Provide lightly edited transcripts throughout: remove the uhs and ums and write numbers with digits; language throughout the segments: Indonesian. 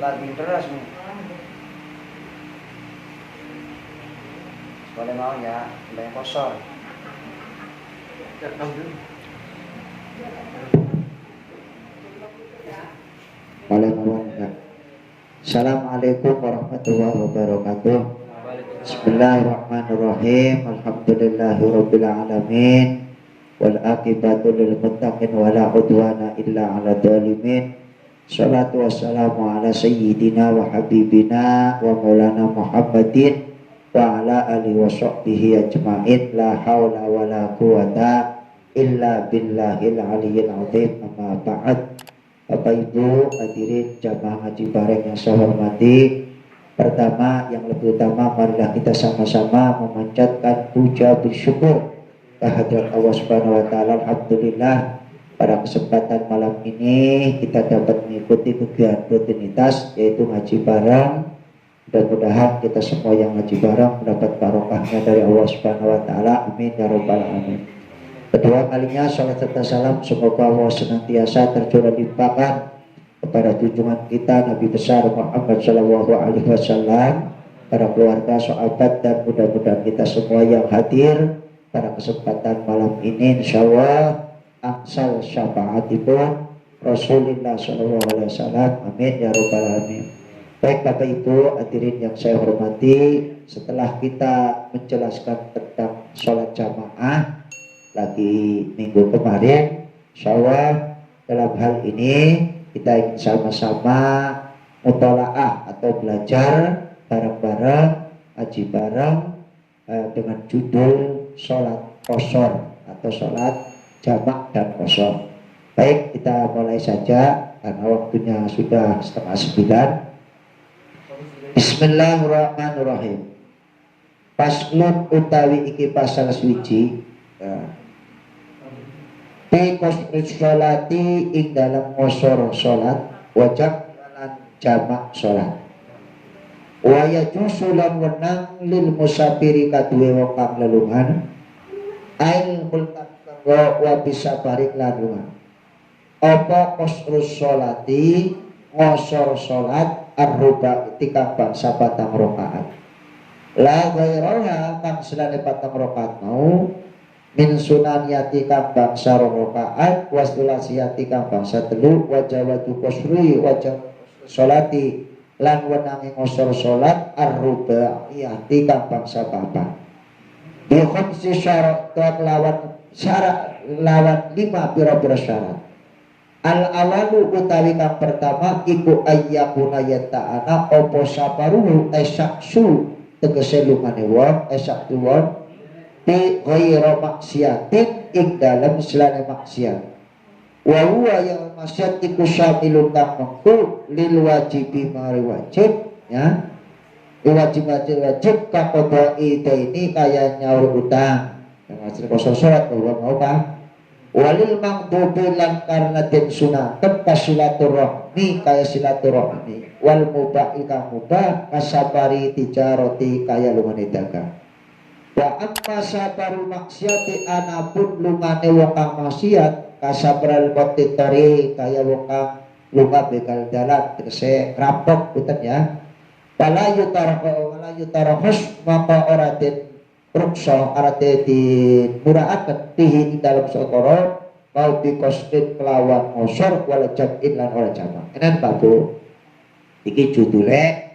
lagi deras nih. Boleh mau ya, boleh kosong. Boleh mau ya. Assalamualaikum warahmatullahi wabarakatuh. Bismillahirrahmanirrahim. Alhamdulillahirabbil alamin. Wal aqibatu lil muttaqin wala udwana illa 'alal zalimin. Shalatu wassalamu ala sayyidina wa habibina wa maulana Muhammadin wa ala alihi wa sahbihi ajma'in. La haula wa la quwata illa billahil aliyyil azim. Amma ba'd. Bapak Ibu hadirin jamaah ngaji bareng yang saya hormati. Pertama, yang lebih utama, marilah kita sama-sama memanjatkan puja bersyukur kehadirat Allah Subhanahu wa taala. Alhamdulillah, pada kesempatan malam ini kita dapat mengikuti kegiatan rutinitas yaitu ngaji bareng. Mudah-mudahan kita semua yang ngaji bareng mendapat barokahnya dari Allah Subhanahu wa taala. Amin ya rabbal alamin. Kedua kalinya salat serta salam semoga Allah senantiasa tercurah limpahkan kepada junjungan kita Nabi besar Muhammad sallallahu alaihi wasallam, para keluarga, sahabat, dan mudah-mudahan kita semua yang hadir pada kesempatan malam ini insyaallah angsal syafaatipun Rasulullah sallallahu alaihi wasallam. Amin ya rabbal alamin. Baik Bapak Ibu hadirin yang saya hormati, setelah kita menjelaskan tentang sholat jamaah lagi minggu kemarin, insyaallah dalam hal ini kita ingin sama-sama mutolaah atau belajar bareng-bareng, ngaji bareng dengan judul sholat qashar atau sholat jamak dan qashar. Baik, kita mulai saja karena waktunya sudah 8:30. Bismillahirrahmanirrahim. Paslun utawi iki pasal swiji fi qasri sholati ing dalam ngosor sholat wajib lan jamak sholat wa yajuzu lan wenang lil musafiri kaduwe wong kang lelungan ail multaqwa wa bisa barik lan apa qasru sholati ngosor sholat ar-ruba tika bangsa patang rakaat la ghairaha kang selane patang rakaat mau min sunaniyati kang bangsa rakaat wasdulasiyati kang bangsa telu wajawatu qasri wajah sholati lan wenangi ngosor sholat ar-rubaiyati kang bangsa papat bi khamsi syarat lawan syarat lawan 5 pira-pira syarat. Al-awalu utawi kang pertama iku ayyakuna yata'ana opo saparuhu esaksu tegese lumane wong esaktu wong bi ghairu maksiatin ing dalem selane maksiat wa huwa yang maksiat iku syamilun kang mengku lil wajibi mari wajib ya wajib kakodoi ini kaya nyaur utang yang hasil kosong sholat bahwa mau pak walil mangdubi lan karena den sunatan kasilaturahmi kaya silaturahmi wal mubah kang mubah kasabari tijaroti kaya lumane dagang wa amma sabaru maksiati anapun lumane wong kang maksiat kasabral qatitori kaya wong kang lunga begal dalan tegese rampok uten ya wala yutarahus maka ora den ruksa arate di muraakan tihi dalam sokoro mau dikostin kelawan ngosor wala jam'in lan ora jamak. Enan Pak Bu iki judule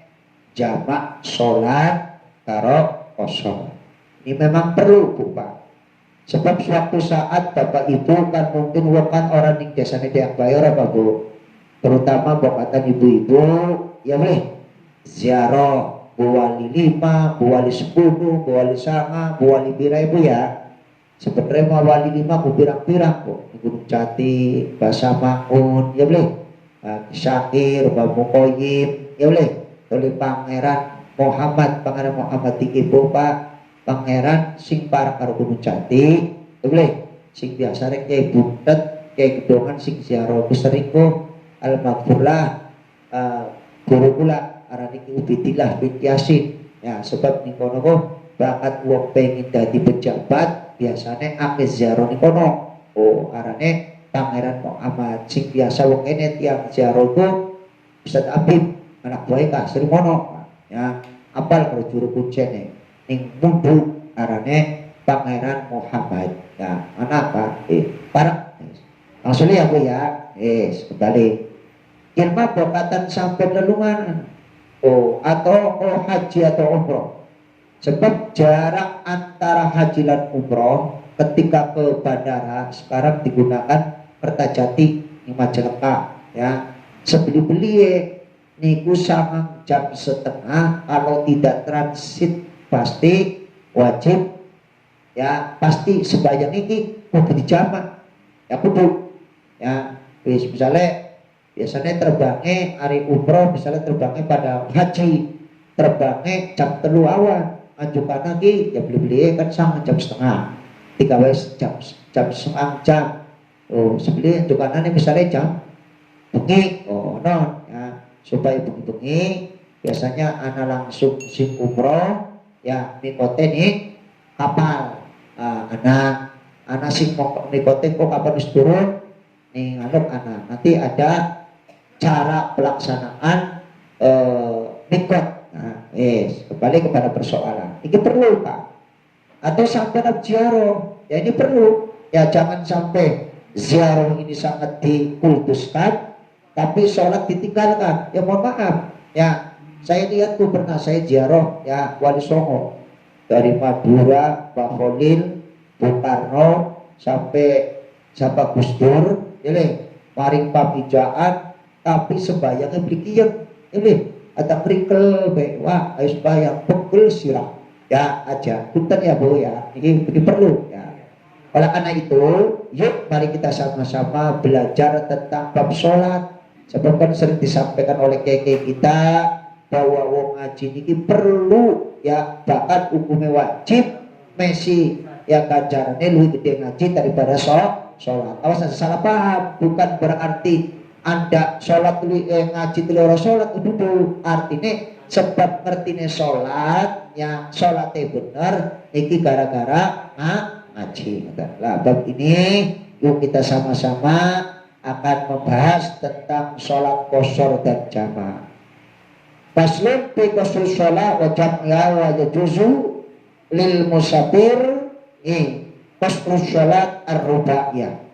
jamak sholat karo qashar. Ini memang perlu Bu Pak, sebab suatu saat Bapak Ibu kan mungkin wong kan orang ning desane yang bayar Pak Bu, terutama bokatan ibu-ibu ya boleh ziarah Bu Wali 5, Bu Wali 10, Bu Wali 9, Bu Wali pira ibu ya. Sebenarnya mau Wali 5 Bu pirang-pirang kok. Gunung Jati, Basa Maun, ya boleh. Syakir, Bapak Mukoyim, ya boleh. Oleh Pangeran Muhammad iki Bu Pak. Pangeran sing parang karo Gunung Jati, ya boleh. Sing biasa rek Kyai Buntet, Kyai Gedongan sing ziarah sering kok Al-Maghfurlah guru kula arane iki Ubidillah bin Yasin ya, sebab ning kono kok banget wong pengen dadi pejabat biasane ame ziarah ning kono. Oh arane Pangeran Muhammad sing biasa wong kene tiang ziarah ku Ustaz Abib anak buah ka sering mono ya apal kalau juru kuncene ning mundu arane Pangeran Muhammad ya mana apa para langsung ya bu ya kembali ilmu bokatan sampai lelungan atau haji atau umroh sebab jarak antara haji dan umroh ketika ke bandara sekarang digunakan Kertajati di Majalengka ya sebeli-beli niku sama jam setengah kalau tidak transit pasti wajib ya pasti sebayang ini kudu dijamak ya kudu ya misalnya biasanya terbangnya hari umroh misalnya terbangnya pada haji terbangnya jam 3 awan ajukan lagi ya beli-beli kan sama jam setengah 3 wes jam setengah jam sebeli ajukan misalnya jam bengi non ya supaya bengi biasanya anak langsung sing umroh ya nikote nih kapal anak sing mau nikote kok kapan wis turun nih anak nanti ada cara pelaksanaan nikot kembali kepada persoalan ini perlu Pak atau sampai ziarah ya ini perlu ya jangan sampai ziarah ini sangat dikultuskan tapi sholat ditinggalkan ya mohon maaf ya saya lihat tuh pernah saya ziarah ya Wali Songo dari Madura Pak Khalil Bung Karno sampai Gus Dur ini maring pamijaan tapi sembayangnya belikian ini ada krikel bewa ayo sembayang pegel sirah ya aja punten ya Bu ya ini perlu ya oleh karena itu yuk mari kita sama-sama belajar tentang bab sholat sebab kan sering disampaikan oleh keke kita bahwa wong ngaji ini perlu ya bahkan hukumnya wajib mesi ya ganjarannya lebih gede ngaji daripada sholat awas salah paham bukan berarti anda sholat ngaji telur sholat itu artinya sebab ngertine sholat ya sholatnya bener ini gara-gara ngaji lah bab ini yuk kita sama-sama akan membahas tentang sholat qashar dan jamaah faslun fi qasr sholat wa jam'a wa yajuzu lil musafir qasr sholat ar-rubaiyah.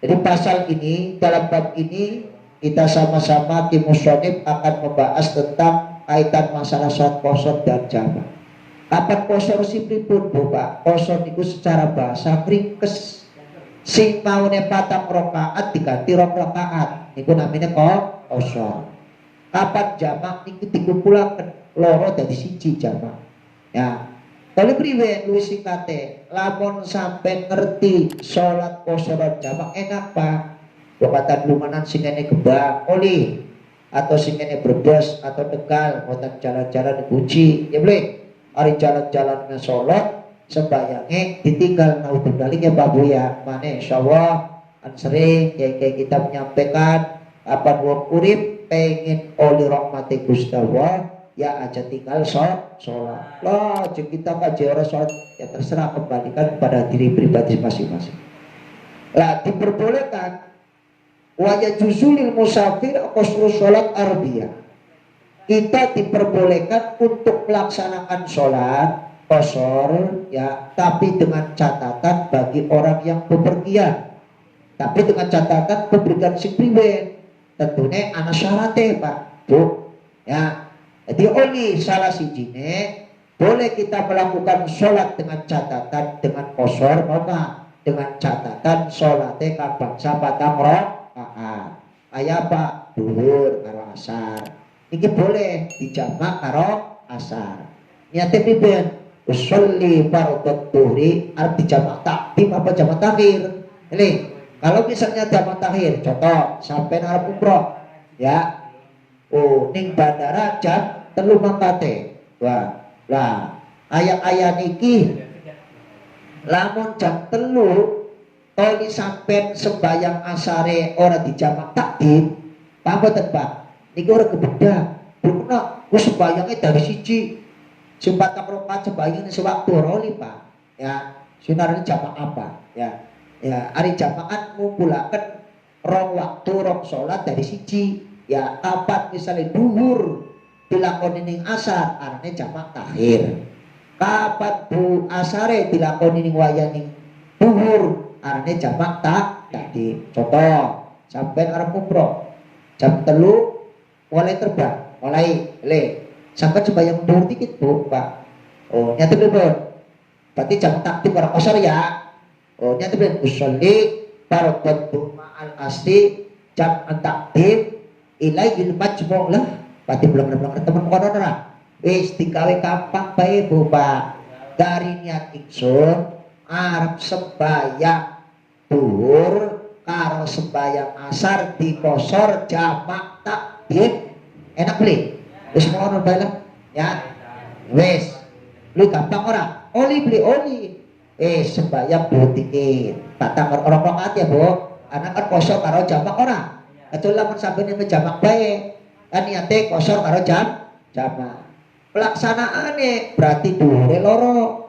Jadi pasal ini dalam bab ini kita sama-sama tim musonib akan membahas tentang kaitan masalah sholat qashar dan jamaah. Kapan qashar sipun Bu Pak? Qashar itu secara bahasa ringkes sing maune 4 rakaat diganti 2 rakaat niku namanya qashar. Kapan jamak niku dikumpulaken loro dadi siji jamak ya kalau priwe luwih singkate lamun sampai ngerti salat qashar jamak enak Pak wakatan lumanan sing ngene Gebang oli atau sing ngene Brebes atau Tegal ngoten jalan-jalan Guci ya boleh ari jalan-jalan ngesolat sembayangnya ditinggal naudzubillah baliknya babu ya mana insyaallah kan sering kayak kita menyampaikan apa wong urip pengen oleh rahmati Gusti Allah ya aja tinggal sholat lah kita kaji orang sholat ya terserah kembalikan pada diri pribadi masing-masing lah diperbolehkan wa yajuzulil musafir qasru sholat arbiyah kita diperbolehkan untuk melaksanakan sholat qashar ya tapi dengan catatan bagi orang yang bepergian tapi dengan catatan bepergian sing priwe tentunya anak syaratnya Pak Bu ya jadi oli salah sijine boleh kita melakukan sholat dengan catatan dengan qashar maka dengan catatan sholatnya kabangsa patang rakaat kayak Pak duhur karo asar ini boleh dijamak karo asar niatnya piben usolli fardhu dhuhri arti jamak takdim apa jamak takhir ini kalau misalnya jamak takhir contoh sampai arep umroh ya ning bandara jam 3 mangkate wah lah ayat-ayat niki lamun jam 3 toli sampai sembayang asare ora dijamak takdim pamboten Pak niki ora kebeda bukan ku sembayangnya dari siji sempat rokat sembahyang sewaktu roli Pak ya sinarane jamak apa ya hari jamaat ngumpulaken rong waktu rong sholat dari siji Ya kapan misalnya duhur dilakoni ning asar arane jamak takhir. Kapan bu asare dilakoni ning wayah ning duhur arane jamak takdim. Contoh, sampai arep umroh jam 3 mulai terbang, mulai sampai sembahyang duhur dikit bu, Pak. Oh, nyata belum? Berarti jam takdim orang kosor ya. Oh, nyata belum? Usolli fardhu ma'al asli jam takdim ilaihil majmu' lah. Berarti belum teman kono ora. Wis digawe gampang bae Bu Pak. Dari niat ingsun arep sembayang duhur karo sembayang asar dikosor jamak takdim. Enak beli. Wis ngono bae lah. Ya. Wis. Lu gampang ora? Oli beli oli. Sembayang duhur dikit. Tak orang rokaat ya Bu. Anak kan kosor karo jamak ora. Itu lamun sampeyan jamak bae. Kan niate kosor karo jamak. Pelaksanaane berarti duhure loro.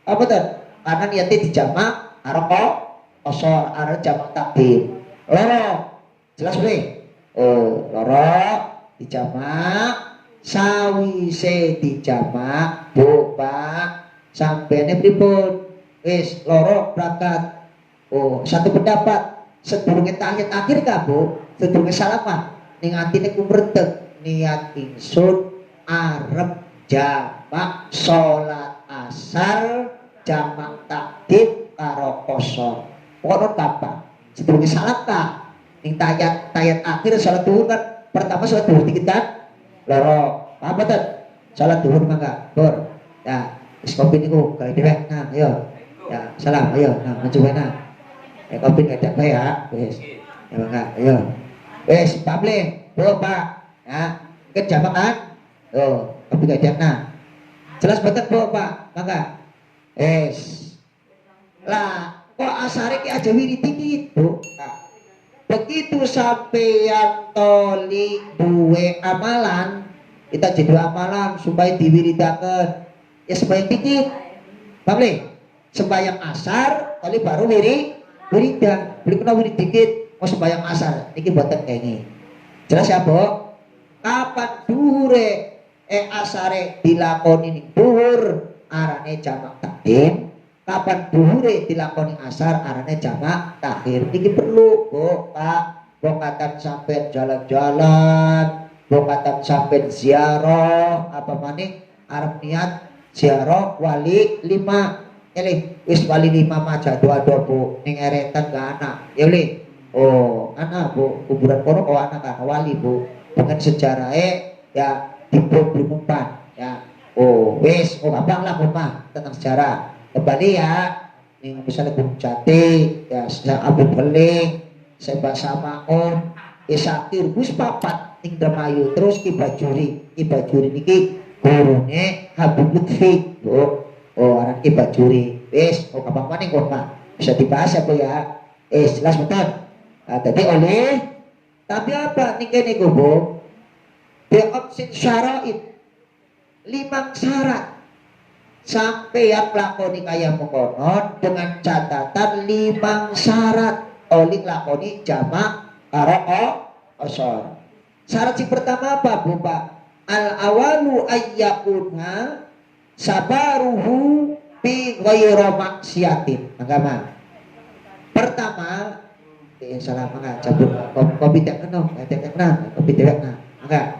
Apa tuh? Karena niate dijamak karo kosor karo jamak takdim. Loro. Jelas boleh? Oh, loro dijamak sawise dijamak Bu Pak sampene pripun? Wis loro berangkat. Oh, satu pendapat sedurunge tahiyat akhir ka Bu, sedurunge salaman ning atine kumredeg niat ingsun arep jamak salat asar jamak takdim karo kosor. Pokoke kapan? Sedurunge salat ta? Ning tahiyat akhir salat duhur kan pertama salat duhur dikit kan? Loro. Apa tuh? Salat duhur mangga. Bur. Ya, wis kopi niku gawe dhewek. Nah, ayo. Ya, salam ayo. Nah, mencoba nah. Kopi gak ada ya. Wis. Ya mangga, ayo. Wis, pamle. Bu, Pak. Ya, kan jamak kan? Oh, kopi gak ada nah. Jelas banget Bu, Pak. Mangga. Lah, kok asare ki aja wirid dikit, Bu. Nah, begitu sampai yang toli duwe amalan, kita jadi amalan supaya diwiridakan. Ya sembahyang dikit. Pamle? Sembahyang asar, toli baru wiridan. Beli kena wirid dikit, mau sembahyang asar. Niki boten kene. Jelas ya, Bu? Kapan duhure asare dilakoni ning duhur arane jamak takdim, kapan duhure dilakoni asar arane jamak takhir. Iki perlu Bu Pak. Bokatan sampai jalan-jalan, bokatan sampai ziarah, apa maning arep niat ziarah wali 5. Wis wali 5 mah jadwal Bu ning eretan gak anak. Ya li. Oh, anak Bu, kuburan kono kok anak kan wali Bu. Dengan sejarah ya diumpan ya. Oh, wis gampang lah Bu mah tentang sejarah. Kembali ya. Ning misalnya Gunung Jati, ya Abu Beling, Seba Samaon, Isakir, wis papat ning Dramayu terus Ki Bajuri niki gurune Habib Lutfi. Oh, aran Ki Bajuri. Wis, gampang maning kok Pak. Bisa dibahas ya Bu ya. Jelas betul. Nah, tadi tapi apa nih kene Bu? Bi'absin syara'id 5 syarat sampai yang lakoni kaya mengkonon dengan catatan 5 syarat oleh lakoni jamak karo kosor. Syarat yang pertama apa Bu Pak? Al awalu ayyakuna sabaruhu bi ghayra maksiatin. Agama pertama salah mangga cabut kopi tak kena kopi tak kena mangga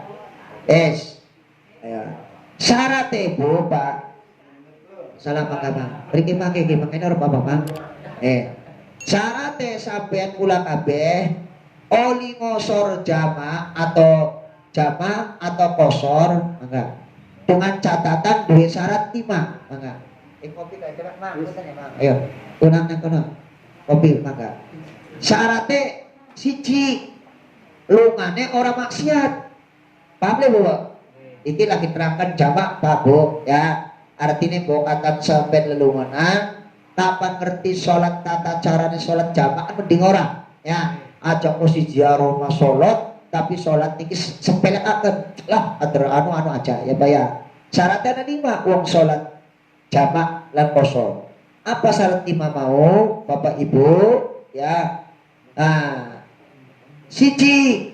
ayo syarat Bu Pak salah mangga Bang mriki mangke iki mangkene ora apa Bang syarat sampean kula kabeh oli ngosor jamak atau kosor mangga dengan catatan duwe syarat 5 mangga kopi tak kena Bang ayo tunang nang kono kopi mangga syaratnya siji lungane orang maksiat. Paham ya Bu? Iki lagi terangkan jamak Pak Bu ya. Artinya bokatan sampai lelunganan kapan ngerti sholat tata caranya sholat jamak kan mending orang ya. Aja kok si ziarah sholat tapi sholat niki sepele akan lah anu aja ya bayar. Syaratnya ada 5 uang sholat jamak lan kosong. Apa syarat 5 mau Bapak Ibu ya? Nah, siji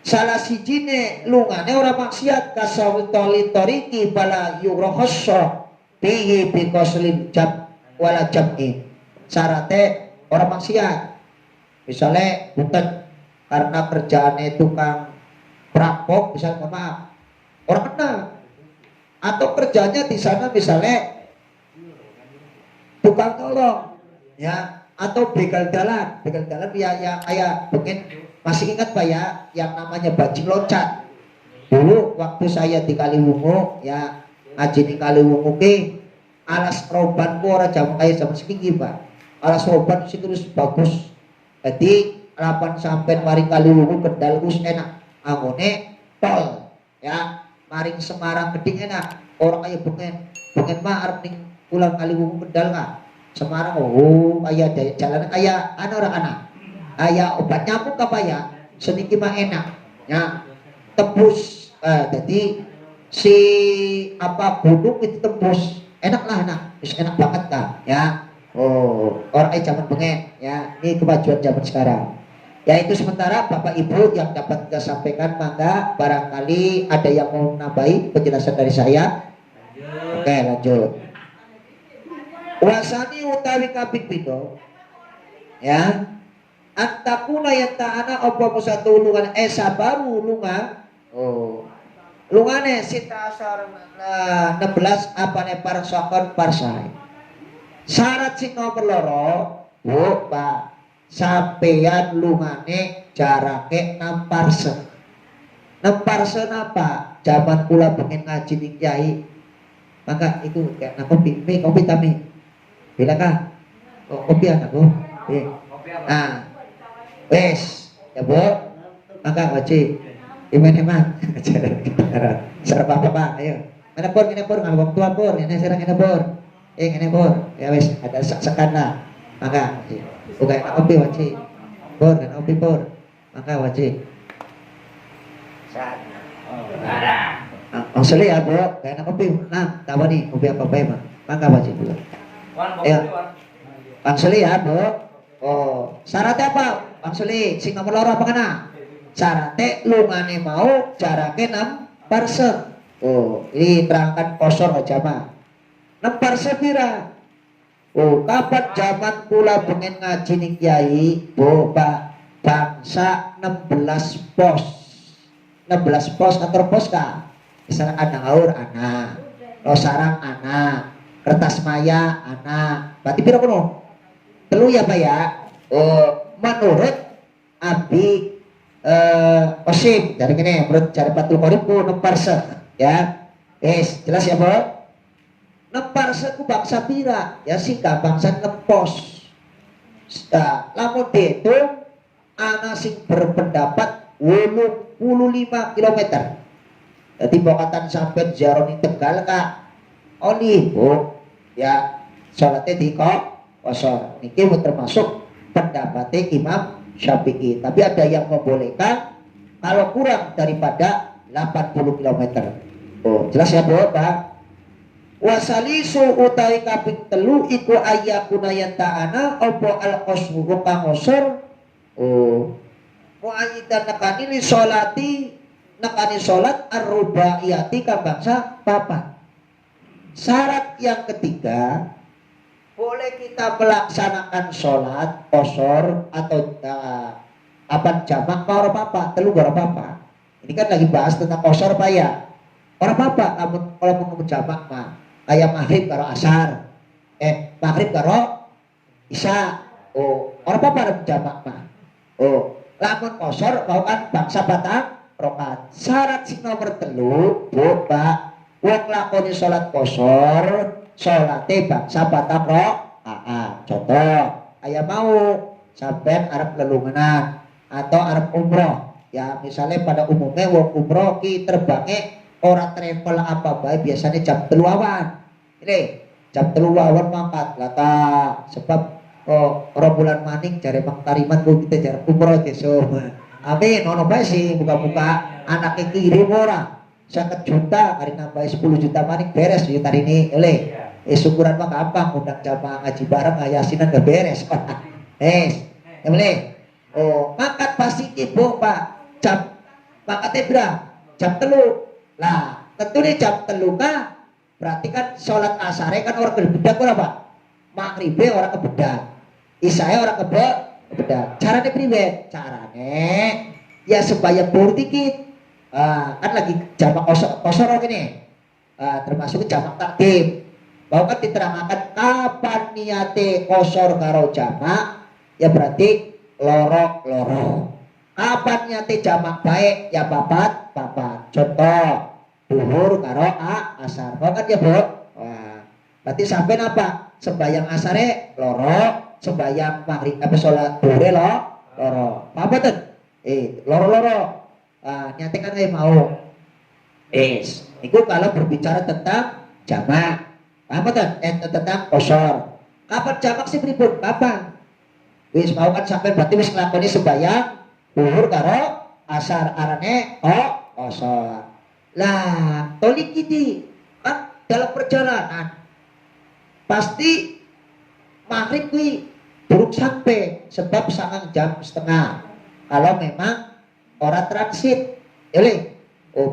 salah sijine lungane ora maksiat kasawitoli toriki bala yurohosso bihi bikoslin jab wala jab'i syarate ora maksiat misalnya bukan karena kerjaannya tukang perampok misalnya maaf orang kena atau kerjanya di sana misalnya tukang tolong ya atau begal dalan ya kayak mungkin masih ingat Pak ya yang namanya bajing loncat dulu waktu saya di Kaliwungu ya ngaji di Kaliwungu ke alas roban ku ora jam kayak sama segini Pak alas roban itu terus bagus jadi 8 sampai mari Kaliwungu Kendal us enak angone tol ya maring Semarang Geding enak orang kayak pengen mah arep ning pulang Kaliwungu Kendal nggak Semarang kayak jalan kayak orang anak kayak obat nyamuk apa ya sedikit mah enak ya tembus jadi si apa gunung itu tembus enak lah enak enak banget kan ya orang zaman pengen ya ini kemajuan zaman sekarang ya itu sementara Bapak Ibu yang dapat kita sampaikan mangga barangkali ada yang mau nambahi penjelasan dari saya oke lanjut wasani utawi kaping pito ya antakuna yang ta'ana opo musatu lungan sababu lunga lungane sita asar 16 apane parsakon parsai syarat sing nomor loro Pak sampeyan lungane jarake 6 parsen 6 parsen apa zaman kula pengen ngaji ning kiai maka itu kayak kopi tami bilakah kopi anakku wes ya Bu maka wajib iman sarap apa Pak ayo mana pur ngabok tua pur ini serang ini pur ini pur ya wes ada sekan lah maka bukan kopi wajib pur kan kopi pur maka wajib maksudnya ya Bu kayak kopi nah tahu nih kopi apa Pak maka wajib dulu ya maksudnya ya Bu syaratnya apa maksudnya sing nomor loro apa kena syaratnya lungane mau jaraknya 6 parsen ini terangkan kosor aja mah 6 parsen pira kapan zaman kula pengen ngaji ning kiai Pak bangsa 16 pos kantor pos kah misalnya ada ngaur anak sarang anak kertas maya anak berarti pira kuno telu ya Pak ya menurut Abi Osim dari ini menurut cari patul koriku 6 parsen ya jelas ya Bu 6 parsen ku bangsa pira ya sih bangsa ngepos lamun dihitung ana sing berpendapat 85 km jadi bokatan sampai Jaroni Tegal kak oli Bu ya sholatnya di kosor niki termasuk pendapatnya Imam Syafi'i tapi ada yang membolehkan kalau kurang daripada 80 km jelas ya Bu Pak wasalisu utawi kaping telu iku ayyakuna yanta'ana opo al-qasmu kang ngosor mu'ayyidan nakani sholat ar-rubaiyati kang bangsa papat syarat yang ketiga boleh kita melaksanakan sholat qasar atau apa jamak ora apa telu ora apa ini kan lagi bahas tentang qasar Pak ya ora apa kalau mau jamak mah kayak maghrib karo asar maghrib karo isya ora apa ada jamak mah lamun qasar mau kan bangsa batang rokat syarat sing nomor telu Bu Pak wong lakoni sholat qasar sholatnya bangsa batang contoh ayah mau sampai Arab lelunganan atau Arab umroh ya misalnya pada umumnya wong umroh ki terbangnya orang travel apa baik biasanya jam 3 awan ini jam 3 awan mangkat lata sebab orang bulan maning cari Mang Tariman kita cari umroh besok amin ono bae sih buka-buka anaknya kirim orang 1 juta hari nambah 10 juta maning beres juta ini oleh syukuran mah gampang undang jamaah ngaji bareng ayasinan gak beres ya boleh mangkat pasti ibu Pak jam Makanya berapa? Jam 3. Lah, tentu nih jam 3 kah? Berarti kan sholat asare kan orang kebedak apa? Maghribe orang kebedak. Isyae orang kebedak. Carane priwe? Carane ya supaya bur dikit. Kan lagi jamak kosor gini. Termasuk jamak takdim. Bahwa kan diterangkan kapan niate kosor karo jamak, ya berarti loro. Kapan niate jamak baik, ya papat. Contoh, duhur karo asar. Bahwa kan ya Bu? Berarti sampai apa? Sembayang asare loro, sembayang maghrib sholat duhur loro. Apa tuh? Loro. Niate kan mau. Itu kalau berbicara tentang jamak. Apa tuh? Tentang kosor. Kapan jamak sih pripun? Kapan? Wis mau kan sampai berarti wis nglakoni sembayang duhur karo asar arane kosor. Lah, tolik iki kan dalam perjalanan pasti maghrib kuwi durung sampai sebab 1,5 jam. Kalau memang orang transit,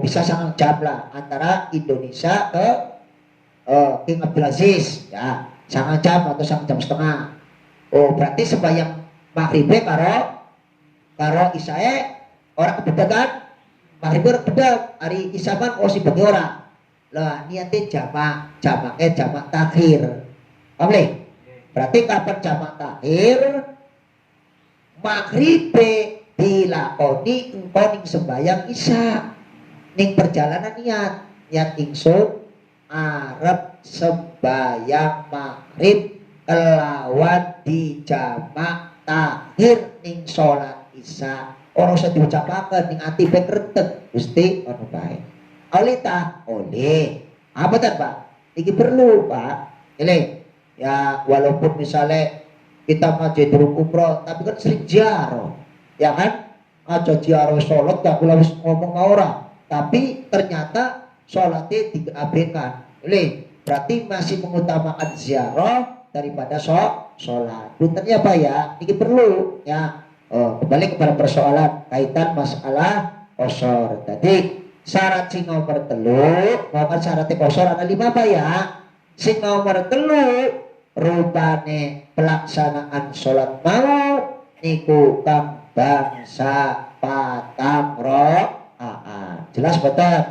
bisa 1 jam lah antara Indonesia ke King Abdulaziz, ya 1 jam atau 1,5 jam. Berarti sembahyang maghrib karo isyae orang kebedakan maghrib orang bedak hari isaman si bagi orang lah niatnya jamak takhir. Paham? Berarti kapan jamak takhir? Maghrib dilakoni engkau ning sembahyang isya ning perjalanan niat ingsun arep sembahyang maghrib kelawan di jamak takhir ning sholat isya. Orang usah diucapaken ning ati pe kretek Gusti ono bae. Oleh. Apa tan Pak? Iki perlu Pak. Ya walaupun misalnya kita ngaji durung umroh tapi kan sering ziarah. Ya kan? Aja ziarah sholat gak kula wis ngomong ora. Tapi ternyata sholatnya diabaikan. Berarti masih mengutamakan ziarah daripada sholat. Puntennya apa ya? Ini perlu ya. Kembali kepada persoalan kaitan masalah kosor. Tadi syarat sing nomor 3, mau kan syaratnya kosor ada 5 apa ya? Sing nomor 3 rupane pelaksanaan sholat mau niku kang bangsa patang jelas betul.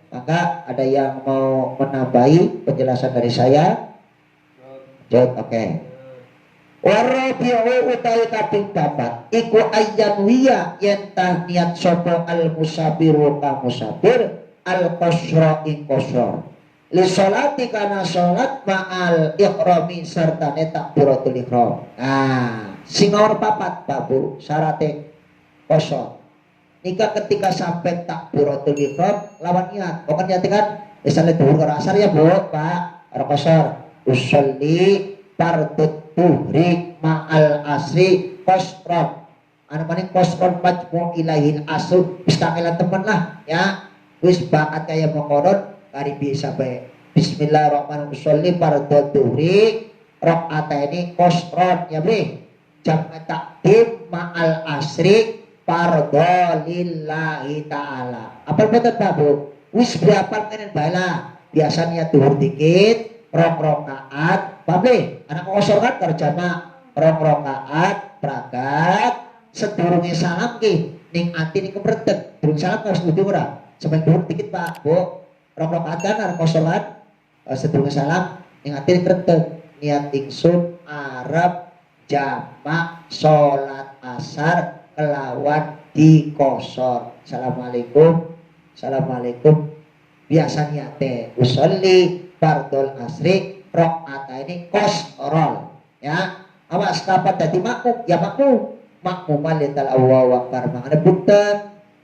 Maka ada yang mau menambahi penjelasan dari saya? Oke. Warabi'u utawi kaping 4 iku ayyan wiya yen tah niat sapa al musafiru ka musafir al qasra ing qasra li sholati kana sholat ma'al ihrami serta takbiratul ihram. Sing nomor 4 Babu syaratnya qasra nika ketika sampai takbiratul ihram lawan niat. Bukan niat kan misalnya duhur karo asar ya Bu, Pak, karo qasar usolli fardhu tuhri ma'al asri qasran. Ana maning qasran majmu' ilahil asud istaqilan temen lah ya. Wis bakat kaya mengkonon kari bisa bae. Bismillahirrahmanirrahim sholli fardhu tuhri rakaataini qasran ya Bre. Jam takdim ma'al asri fardhu lillahi ta'ala. Apal betul Babu? Wis berapal kenen bala. Biasanya duhur dikit, rong rakaat Babe, anak kosor kan terjama rong rakaat pragat sedurunge salam ki ning ati ning kemretek durung salam harus kudu ora sampai durung dikit Pak Bu rong rakaat kan anak kosor kan sedurunge salam ning ati ning kretek niat ingsun arep jamak salat asar kelawan di kosor. Assalamualaikum biasa niate usolli fardhul asri rakaat ini qasron ya. Awas kapan dadi makmum ya makmum lital Allah akbar. Mangane punten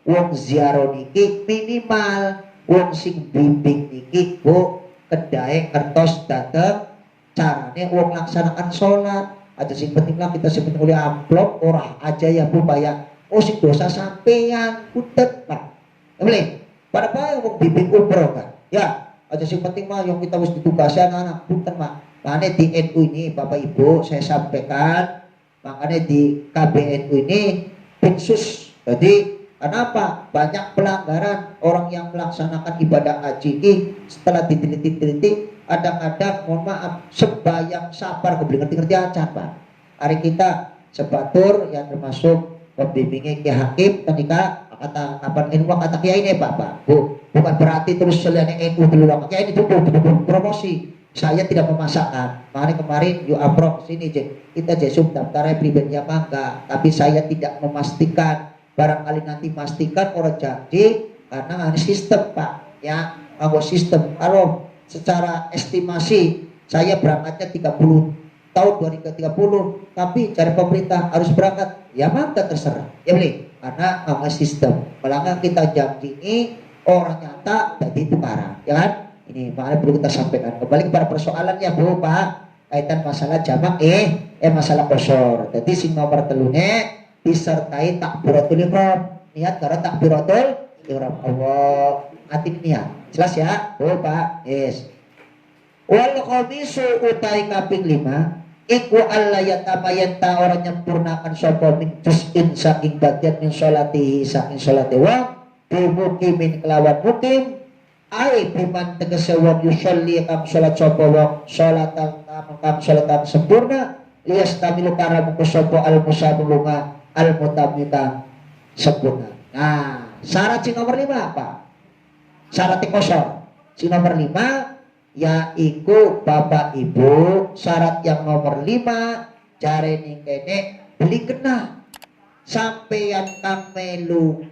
wong ziarah niki minimal wong sing bimbing niki Bu kedae ngertos dateng carane wong laksanakan sholat. Aja sing penting lah kita sing penting oleh amplop ora aja ya Bu bayang. Sing dosa sampean punten Pak. Boleh. Pada bae wong bimbing umroh kan. Ya aja sing penting mah yang kita harus ditugasi anak-anak punten Mak. Makanya di NU ini Bapak Ibu saya sampaikan makanya di KBNU ini khusus jadi Kenapa? Banyak pelanggaran orang yang melaksanakan ibadah haji ini setelah diteliti-teliti kadang-kadang mohon maaf sembahyang sabar kebeli ngerti-ngerti aja Pak. Hari kita sebatur yang termasuk pembimbingnya Ki Hakim ketika kata apa kata kiai ini Pak Bu, bukan berarti terus selain NU dulu kiai ini dulu promosi. Saya tidak memasakkan. Makanya kemarin you approve sini kita jesum daftarnya pribadi apa enggak, tapi saya tidak memastikan. Barangkali nanti pastikan orang janji karena ada sistem Pak ya, nganggo sistem. Kalau secara estimasi saya berangkatnya 30 tahun 2030, tapi cari pemerintah harus berangkat ya maka terserah ya boleh karena nganggo sistem. Melanggar kita janji ini orang nyata jadi tukaran ya kan. Ini makanya perlu kita sampaikan. Kembali kepada persoalannya Bu Pak kaitan masalah jamak masalah kosor. Jadi sing nomor telune disertai takbiratul ihram. Niat karena takbiratul ihram Allah. Hati niat. Jelas ya Bu Pak. Yes. Wal khamisu utai kaping 5 iku alla yatamayanta orang nyempurnakan sapa min juz'in saking bagian min sholati saking sholati wa bimukimin kelawan mukim ai biman tegese wong yusolli kam salat sapa wong salatan kam salatan sempurna lias tamilu para mungko sapa al musabulunga al mutamita sempurna. Nah, syarat si nomor 5 apa? Syarat kosor. Si nomor 5 yaiku Bapak Ibu, syarat yang nomor 5 jare ning kene beli kena sampeyan kang melu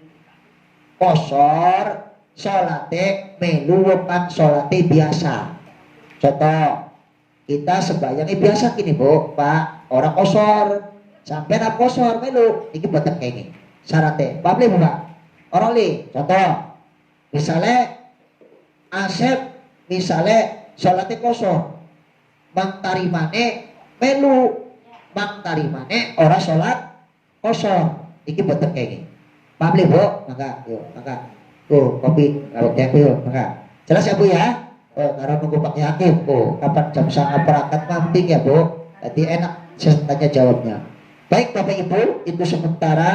kosor salate melu kang salate biasa. Contoh, kita sembahyangnya biasa gini Bu, Pak, orang kosor sampai nak kosor melu iki boten kene. Syaratnya, Pak boleh Pak? Orang li, contoh misalnya Asep misalnya salate kosor mang tarimane melu mang tarimane orang salat kosor iki boten kene. Pak boleh Bu? Maka yuk, maka tuh kopi kalau teh yuk, maka jelas ya Bu ya. Karena nunggu Pak Yakin, kapan jam sangat perangkat penting ya Bu. Jadi enak saya tanya jawabnya. Baik Bapak Ibu, itu sementara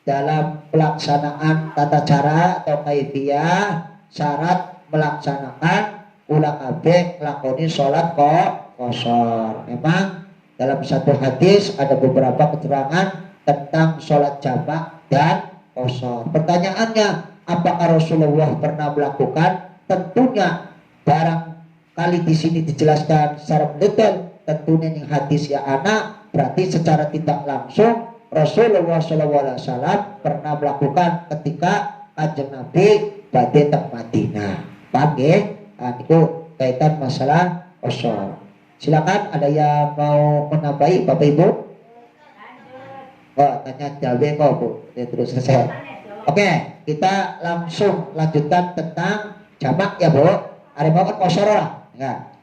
dalam pelaksanaan tata cara atau kaifiyah syarat melaksanakan ulang kabeh lakoni sholat kosor. Memang dalam satu hadis ada beberapa keterangan tentang sholat jamak dan kosor. Pertanyaannya, apakah Rasulullah pernah melakukan? Tentunya barangkali di sini dijelaskan secara detail. Tentunya yang hadis ya anak berarti secara tidak langsung Rasulullah SAW pernah melakukan ketika Kanjeng Nabi badhe teng Madinah. Paham nggih? Nah, itu kaitan masalah kosor. Silakan ada yang mau menambahi Bapak Ibu? Oh, tanya jawab kok Bu. Ya, terus selesai. Oke, kita langsung lanjutkan tentang jamak ya Bu. Ada mau kan kosor lah. Ya.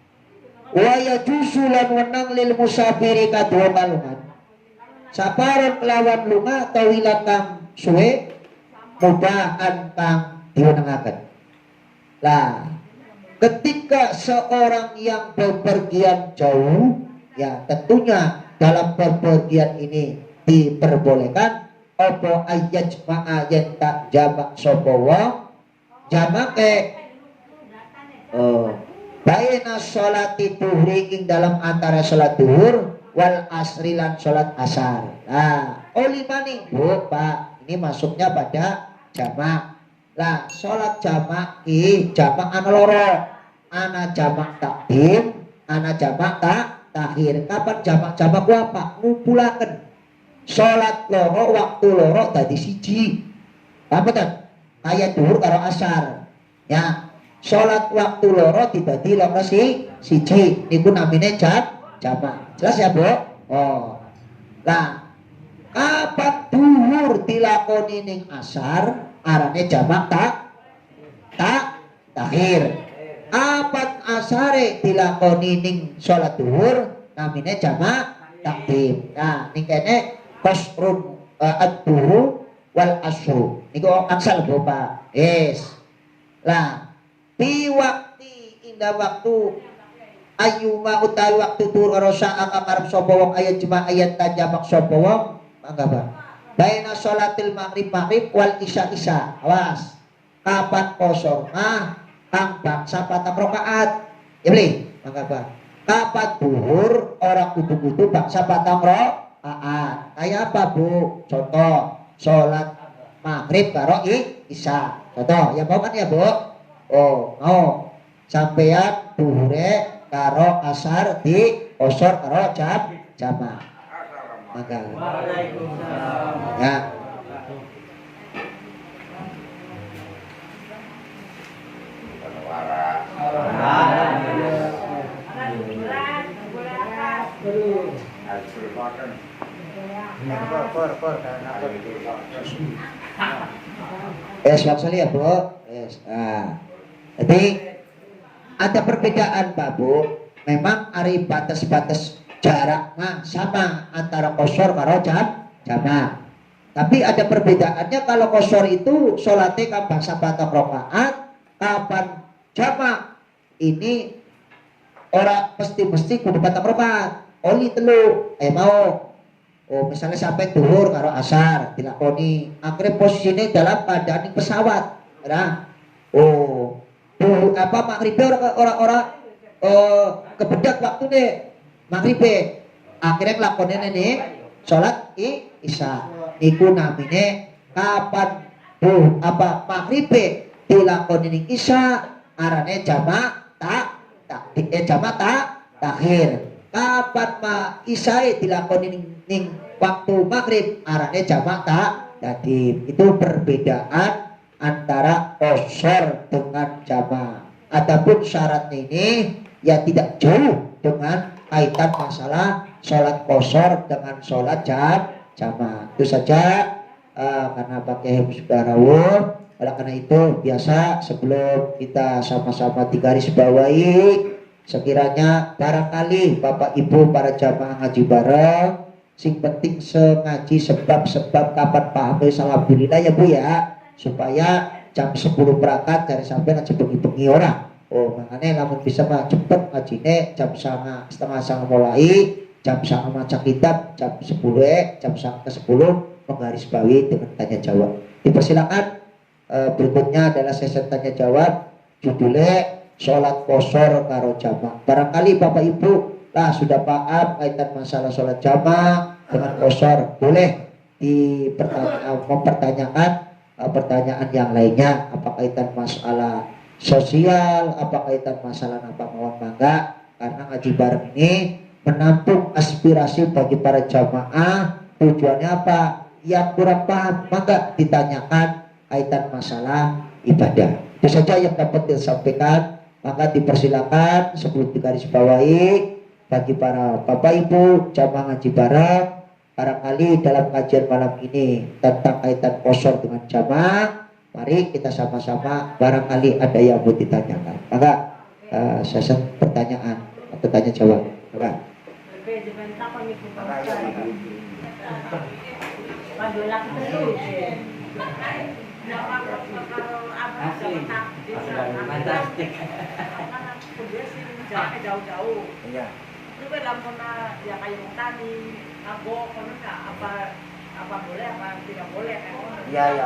Wa yajuzu lan wenang lil musafiri kadua kalungan. Saparon kelawan lunga tawilan kang suwe mudahan kang diwenengaken. Lah, ketika seorang yang bepergian jauh, ya tentunya dalam bepergian ini diperbolehkan apa ayat ma'ayen tak jamak sapa wong jamake baina sholati duhri ing dalam antara salat duhur wal asri lan salat asar. Nah, oli maning Bu Pak, ini masuknya pada jamak. Lah, salat jamak ki jamak ana loro. Ana jamak takdim, ana jamak takhir. Kapan jamak-jamak ku apa? Ngumpulaken salat loro waktu loro dadi siji. Paham betul? Kayak duhur karo asar. Ya, salat waktu loro dibagi loro siji. Niku namine jamak. Jelas ya Bu? Oh. Nah, kapan duhur dilakoni ning asar arane jamak takhir. Kapan asare dilakoni ning salat duhur namine jamak takdim. Nah, ning kene qasrun ad-duhur wal asru. Niku angsal Bu Pak. Yes. Lah, bi waktu indah waktu ayyuma utawi waktu tur ora sak akarep sapa wong ayat jamak ayat tajamak sapa wong mangga Pak. baina sholatil maghrib wal isya. Awas. Kapan kosor kang bangsa patang rakaat. Ya beli, mangga apa? Kapan duhur orang kudu-kudu bangsa patang rakaat. Kayak apa, Bu? Contoh, sholat maghrib karo isya. Contoh, ya mau kan ya, Bu? Oh, mau. Sampeyan duhure karo asar di kosor karo jamaah. Maka ya. Waktu ya, Bu. Jadi ada perbedaan, Pak Bu. Memang ari batas-batas jaraknya sama antara kosor karo jamaah. Tapi ada perbedaannya kalau kosor itu sholatnya kapan patang rakaat, kapan jamaah. Ini orang mesti kudu patang rakaat. Oli telu, mau. Oh, misalnya sampai duhur karo asar dilakoni, akhirnya posisinya dalam keadaan pesawat. Nah, oh, maghribnya orang kebedak waktu deh maghribnya akhirnya ngelakonin ini sholat isya. Iku namine kapan maghribnya dilakonin isya arane jamaah takhir. Kapan isya dilakonin ning waktu maghrib arane jamaah takhir. Itu perbedaan antara kosor dengan jamaah. Adapun syaratnya ini ya tidak jauh dengan kaitan masalah sholat kosor dengan sholat jamaah. Itu saja karena pakai sudah rawuh. Oleh karena itu biasa sebelum kita sama-sama digarisbawahi, sekiranya barangkali Bapak Ibu para jamaah ngaji bareng, sing penting sengaji sebab-sebab kapan paham alhamdulillah ya Bu ya, supaya jam 10 berangkat dari sampai ngaji bengi-bengi orang. Oh makanya namun bisa mah cepet ngajine jam setengah mulai, jam 1 maca kitab, jam 10 jam 10 menggarisbawahi dengan tanya jawab. Dipersilakan. Berikutnya adalah sesi tanya jawab, judulnya sholat kosor karo jamaah. Barangkali Bapak Ibu lah sudah paham kaitan masalah sholat jamaah dengan kosor, boleh mempertanyakan pertanyaan yang lainnya, apa kaitan masalah sosial, apa kaitan masalah apa mawon mangga, karena ngaji bareng ini menampung aspirasi bagi para jamaah. Tujuannya apa? Yang kurang paham maka ditanyakan kaitan masalah ibadah. Itu saja yang dapat disampaikan. Maka dipersilakan sebelum digarisbawahi bagi para Bapak Ibu jamaah ngaji bareng, barangkali dalam kajian malam ini tentang kaitan kosor dengan jamaah, mari kita sama-sama barangkali ada yang mau ditanyakan. Maka sesi pertanyaan atau tanya jawab. Maka fantastik. Jauh-jauh. Iya. Itu kan lampuna ya kayak tadi, aku kono apa boleh apa tidak boleh kan? Iya ya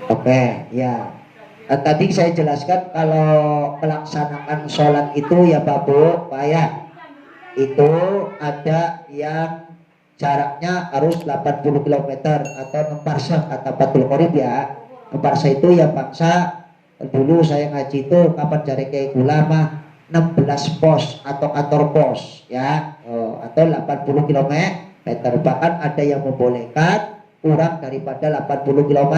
oke ya. Tadi saya jelaskan kalau melaksanakan sholat itu ya Bapak ya, itu ada yang jaraknya harus 80 km atau 6 parsah kata Fathul Qorib ya. 6 parsah itu ya bangsa dulu saya ngaji itu kapan jaraknya ulama 16 pos atau kantor pos ya, atau 80 km. Bahkan ada yang membolehkan kurang daripada 80 km.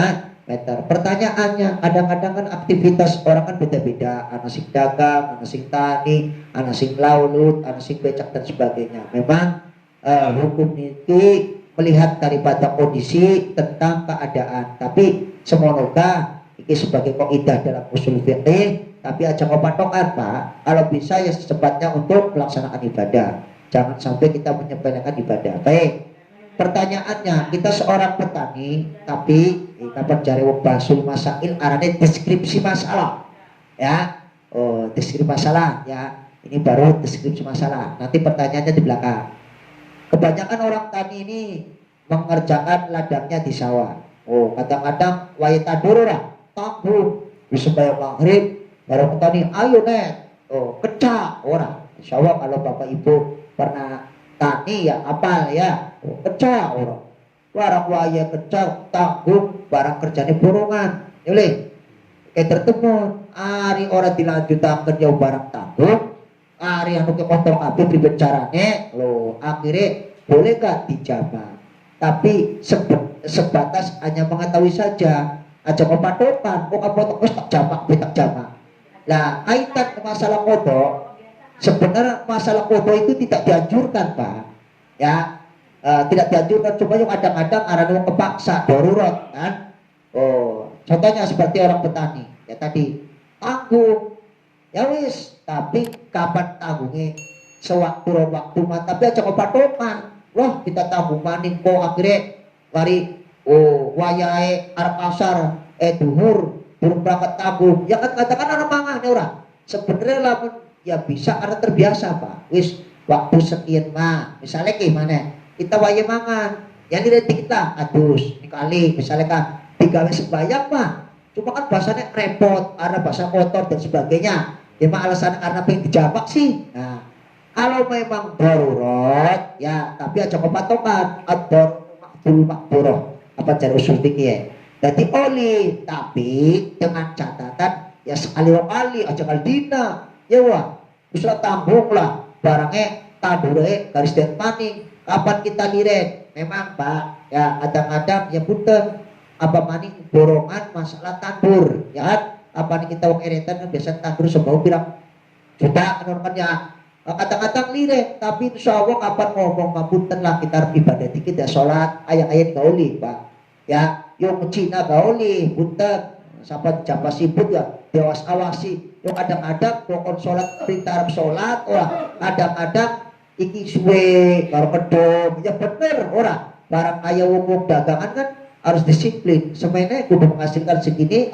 Pertanyaannya, kadang-kadang kan aktivitas orang kan beda-beda, ana sing dagang, ana sing tani, ana sing laulut, ana sing becak dan sebagainya. Memang hukum ini melihat daripada kondisi tentang keadaan. Tapi semoga ini sebagai kaidah dalam usul fikih, tapi aja ngopatokan Pak. Kalau bisa ya secepatnya untuk melaksanakan ibadah. Jangan sampai kita menyepelekan ibadah. Baik. Pertanyaannya, kita seorang petani, tapi kapan cari basul masail arane deskripsi masalah. Ya. Oh, deskripsi masalah ya. Ini baru deskripsi masalah. Nanti pertanyaannya di belakang. Kebanyakan orang tani ini mengerjakan ladangnya di sawah. Oh, kadang-kadang wayah tadur lah, tangguh, bisa bayar maghrib, baru petani, ayo net, oh, kecak, orang. Insya Allah kalau bapak ibu pernah tani ya apal ya, oh, kecak orang. Barang wayah kecak, tangguh, barang kerjanya borongan, boleh. Tertemu, hari orang dilanjutkan jauh barang tangguh, hari anu ke kontol kabeh pribecarane, lo akhirnya boleh gak dijamah? Tapi sebatas hanya mengetahui saja, aja kepatokan, kok apa terus tak jamak, tak jamak. Nah, kaitan masalah kodok, sebenarnya masalah kodok itu tidak dianjurkan, Pak. Ya, tidak dianjurkan, cuma yang kadang-kadang orang kepaksa, darurat, kan? Oh, contohnya seperti orang petani, ya tadi tanggung, ya wis, tapi kapan tanggungnya? Sewaktu-waktu mah, tapi aja kepatokan. Wah, kita tanggung maning kok akhirnya mari oh wayahe arep asar duhur burung berangkat tanggung ya kan katakan orang mangan ya orang sebenarnya lamun ya bisa karena terbiasa Pak wis waktu sekian mah misalnya gimana kita wayah mangan yang tidak kita adus kali misalnya kan digawe sembayang mah cuma kan bahasanya repot karena bahasa kotor dan sebagainya ya mah alasannya karena pengen dijabak sih. Nah kalau memang darurat ya tapi aja kepatokan ada makburoh apa cara usul fikih ya. Jadi oli tapi dengan catatan ya sekali kali aja kali dina ya wah bisa tanggung lah barangnya tandure garis dan maning kapan kita liret memang Pak ya kadang-kadang ya punten apa maning borongan masalah tandur ya kan apa nih kita wong eretan kan biasa tandur sebau bilang juta kan ya kata-kata lirik tapi insya Allah kapan ngomong ngapunten lah kita ibadah dikit ya sholat ayat-ayat gauli Pak ya yung Cina gauli punten sampai japa sibuk ya dewas awasi yung kadang-kadang pokok sholat perintah sholat orang kadang-kadang iki suwe karo pedom ya bener orang barang ayah umum dagangan kan harus disiplin semuanya kudu menghasilkan segini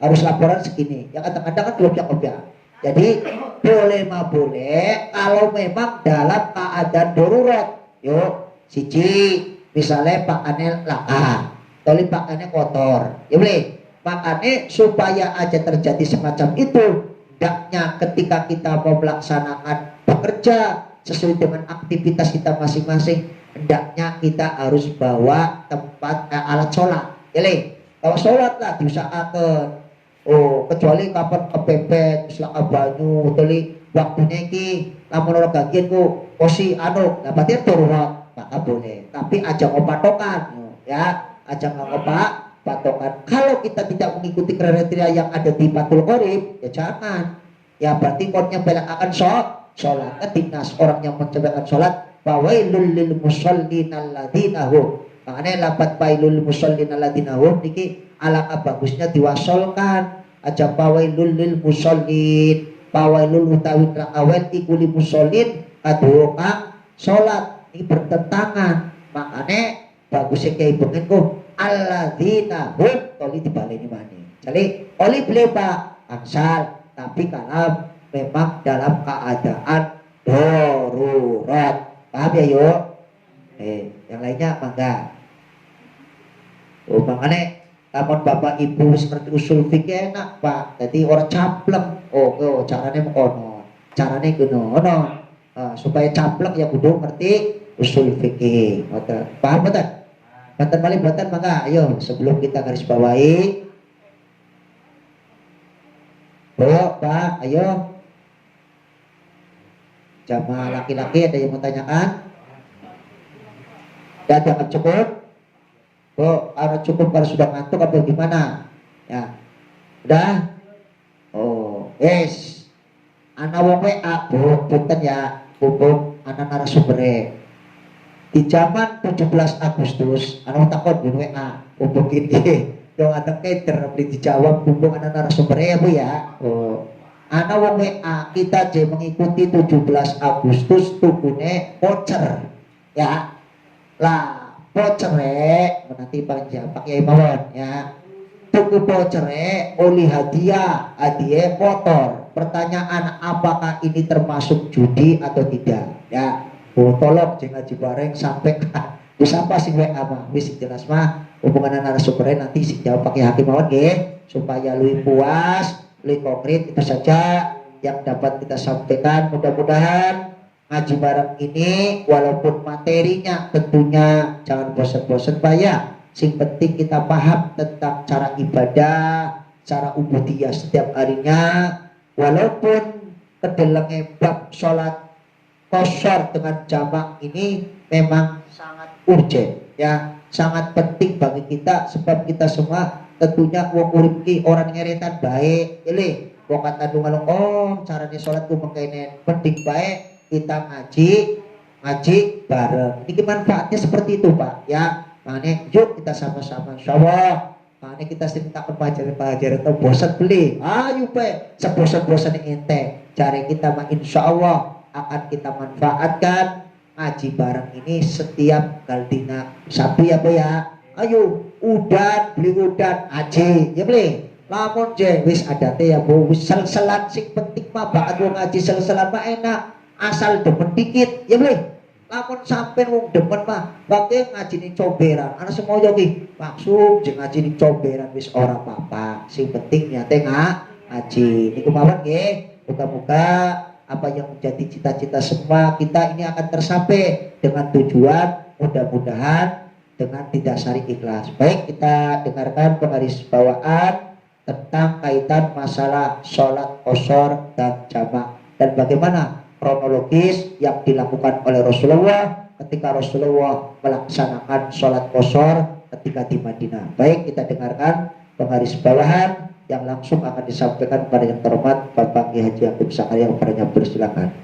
harus laporan segini ya kadang-kadang kan belum ya jadi boleh mah boleh kalau memang dalam keadaan darurat. Yuk, siji misalnya pakannya laka, toli pakannya kotor. Ya boleh. Makanya supaya aja terjadi semacam itu, hendaknya ketika kita mau melaksanakan bekerja sesuai dengan aktivitas kita masing-masing, hendaknya kita harus bawa tempat alat sholat. Ya boleh. Kalau sholat lah diusahakan. Oh, kecuali kapan kepepet, selaka banyu, tuli waktunya iki, lamun orang gagian ku, posi anu, dapatnya turun, maka boleh. Tapi aja ngopatokan, ya, aja ngopak patokan. Kalau kita tidak mengikuti kriteria yang ada di Fathul Qorib, ya jangan. Ya berarti kodnya akan sholat. Ketika orang yang menceritakan sholat, fawailul lil musallin alladzina hum. Makanya lapat fawailul musallin alladzina hum niki alangkah bagusnya diwasolkan aja pawailul lil musallin pawailul utawi awal ikuli musallin kaduo kang salat ini bertentangan makanya bagusnya kayak bengen kok alladzina hum toli dibaleni maneh jadi oli beli Pak angsal tapi kalau memang dalam keadaan darurat paham ya yuk yang lainnya mangga makanya namun bapak ibu seperti usul fikih enak Pak jadi orang capleng oh caranya mengkono caranya kuno supaya capleng ya kudu ngerti usul fikih paham betul betul balik betul maka ayo sebelum kita garis bawahi Pak ayo jamaah laki-laki ada yang mau tanyakan dan jangan cukup karena cukup kalau sudah ngantuk atau gimana ya udah yes anak wong WA punten ya hubung anak narasumber di zaman 17 Agustus anak takut di WA hubung ini dong ada cater beli dijawab hubung anak narasumber ya Bu ya anak wong WA kita aja mengikuti 17 Agustus tukune voucher ya lah vouchere nanti Pak Yai mawon ya tuku vouchere oli hadiah motor pertanyaan apakah ini termasuk judi atau tidak ya tolong jangan ngaji bareng sampai Wis apa sih WA mah? Wis jelas mah hubungan narasumbernya nanti sih jawab pakai hakim mawon nggih supaya lebih puas, lebih konkret itu saja yang dapat kita sampaikan. Mudah-mudahan ngaji bareng ini walaupun materinya tentunya jangan bosan-bosan Pak ya. Sing penting kita paham tentang cara ibadah, cara ubudiyah setiap harinya. Walaupun kedelenge bab sholat qashar dengan jamak ini memang sangat urgent ya, sangat penting bagi kita sebab kita semua tentunya wong urip ki orang ngeretan baik. Pilih wong kata ngalung oh carane sholat ku mengkene penting baik kita ngaji bareng. Ini manfaatnya seperti itu Pak ya. Makanya yuk kita sama-sama insyaallah. Makanya kita sering tak pelajaran atau bosan beli. Ayo Pak, sebosan-bosan ente. Cari kita mah insyaallah akan kita manfaatkan ngaji bareng ini setiap kaldina Sabtu ya Pak ya. Ayo udan beli udan aji ya beli. Lamun je wis adate ya Bu wis sel-selan sing penting mah banget wong ngaji sel-selan mah enak asal demen dikit ya beli. Lamun sampai wong demen mah bakal ngaji ning coberan ana semoyo ki maksud jeung ngaji ning coberan wis ora apa-apa sing penting nyate ngaji niku mawon nggih. Muga-muga apa yang menjadi cita-cita semua kita ini akan tercapai dengan tujuan mudah-mudahan dengan didasari ikhlas. Baik, kita dengarkan penggarisbawaan tentang kaitan masalah sholat qashar dan jamak dan bagaimana kronologis yang dilakukan oleh Rasulullah ketika Rasulullah melaksanakan sholat qashar ketika di Madinah. Baik, kita dengarkan penggarisbawahan yang langsung akan disampaikan kepada yang terhormat Bapak Ki Haji Akib Sakarya kepadanya, bersilakan.